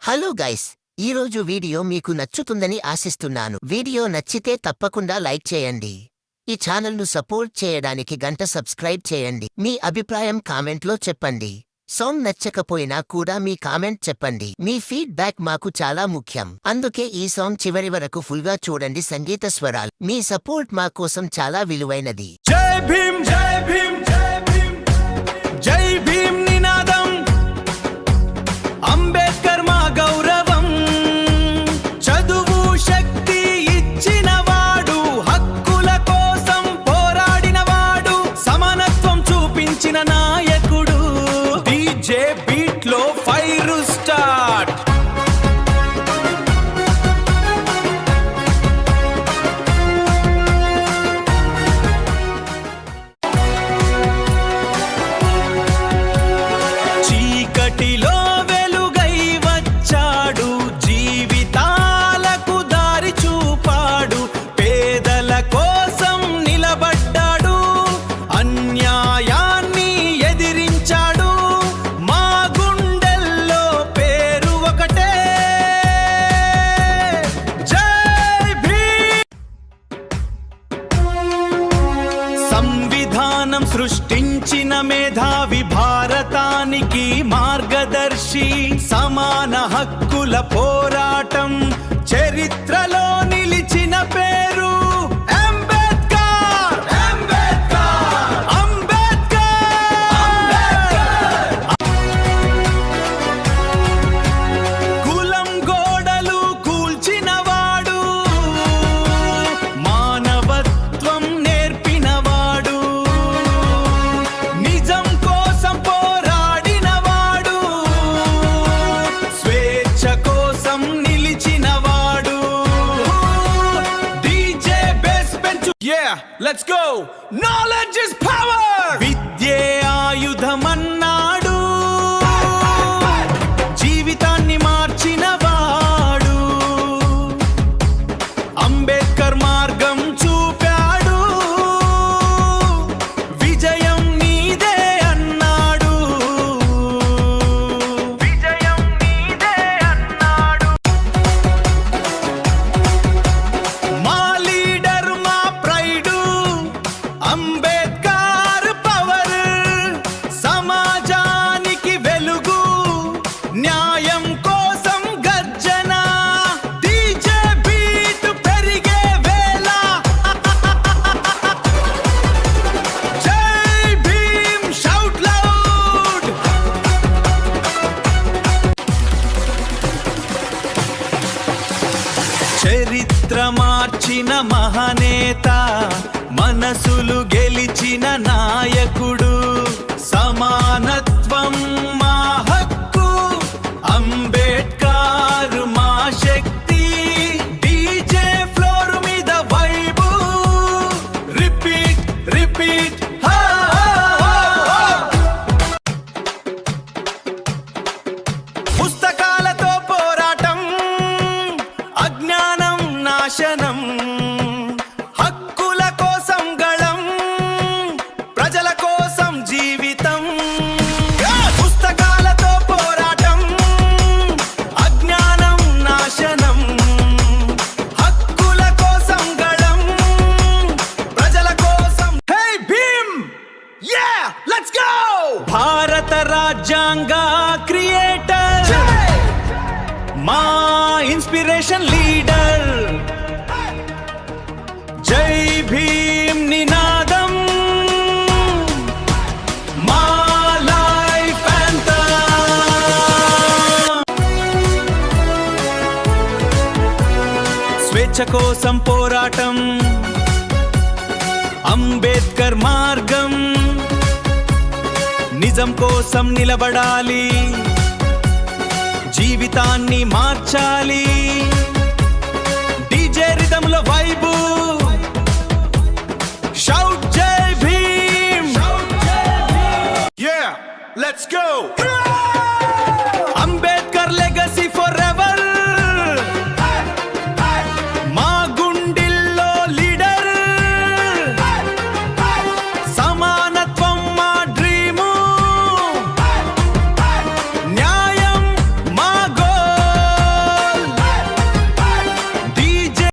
Hello guys, ఈరోజు video మీకు నచ్చుతుందని ఆశిస్తున్నాను. వీడియో నచ్చితే తప్పకుండా లైక్ చేయండి. ఈ ఛానల్ను సపోర్ట్ చేయడానికి గంట సబ్స్క్రైబ్ చేయండి. మీ అభిప్రాయం కామెంట్లో చెప్పండి. సాంగ్ నచ్చకపోయినా కూడా మీ కామెంట్ చెప్పండి. మీ ఫీడ్బ్యాక్ మాకు చాలా ముఖ్యం. అందుకే ఈ సాంగ్ చివరి వరకు ఫుల్గా చూడండి. సంగీత స్వరాలు మీ సపోర్ట్ మా కోసం చాలా విలువైనది. జై భీమ్ జై భీమ్ జై భీమ్ జై భీమ్ నినాదం అంబేద్కర్ మా గౌరవం. చదువు శక్తి ఇచ్చినవాడు, హక్కుల కోసం పోరాడినవాడు, సమానత్వం చూపించిన నాయకుడు. డీజే బీట్ లో ఫైర్ స్టార్ట్. చీకటిలో వెలుగై వచ్చాడు, జీవితాలకు దారి చూపాడు, పేదల కోసం నిలబడ్డాడు, అన్యాయాన్ని ఎదిరించాడు. మా గుండెల్లో పేరు ఒకటే, జై భీమ్. సంవిధానం సృష్టించిన మేధావి, భారతానికి మార్గదర్శి, సమాన హక్కుల పోరాటం చరిత్రలో నిలిచిన పేరు అంబేద్కర్. అంబేద్కర్ అంబేద్కర్. కులం గోడలు కూల్చినవాడు, మానవత్వం నేర్పినవాడు, నిజం కోసం పోరాడినవాడు, స్వేచ్ఛ కోసం నిలిచినవాడు. డీజే బేస్ పెంచు. Let's go. Knowledge is power. విద్యే ఆయుధమన్నాడు, జీవితాన్ని మార్చినవాడు, అంబేద్కర్ మార్గం చూపాడు, విజయం నీదే అన్నాడు, విజయం నీదే అన్నాడు. మా లీడర్ మా ప్రైడు, అంబేద్కర్ పవర్, సమాజానికి వెలుగు, న్యాయం కోసం గర్జన. డీజే బీట్ పెరిగే వేళ, జై భీమ్ షౌట్ లౌడ్. చరిత్ర మార్చిన మహనేత, మనసులు గెలిచిన నాయకుడు, సమానత్వం మా హక్కు, అంబేద్కర్ మా శక్తి. డీజే ఫ్లోర్ మీద వైబు, రిపీట్ రిపీట్. పుస్తకాలతో పోరాటం, అజ్ఞానం నాశనం, హక్కుల కోసం గళం, ప్రజల కోసం జీవితం. పుస్తకాలతో పోరాటం, అజ్ఞానం నాశనం, హక్కుల కోసం గళం, ప్రజల కోసం. హే భీమ్, యా లెట్స్ గో. భారత రాజ్యాంగ క్రియేటర్, మా ఇన్స్పిరేషన్ లీడర్, జై భీమ్ నినాదం మా లైఫ్ యాంథమ్. స్వేచ్ఛ కోసం పోరాటం, అంబేద్కర్ మార్గం, నిజం కోసం నిలబడాలి, జీవితాన్ని మార్చాలి. డీజే రిథంలో వైబు, షౌట్ జై భీమ్. Yeah, let's go.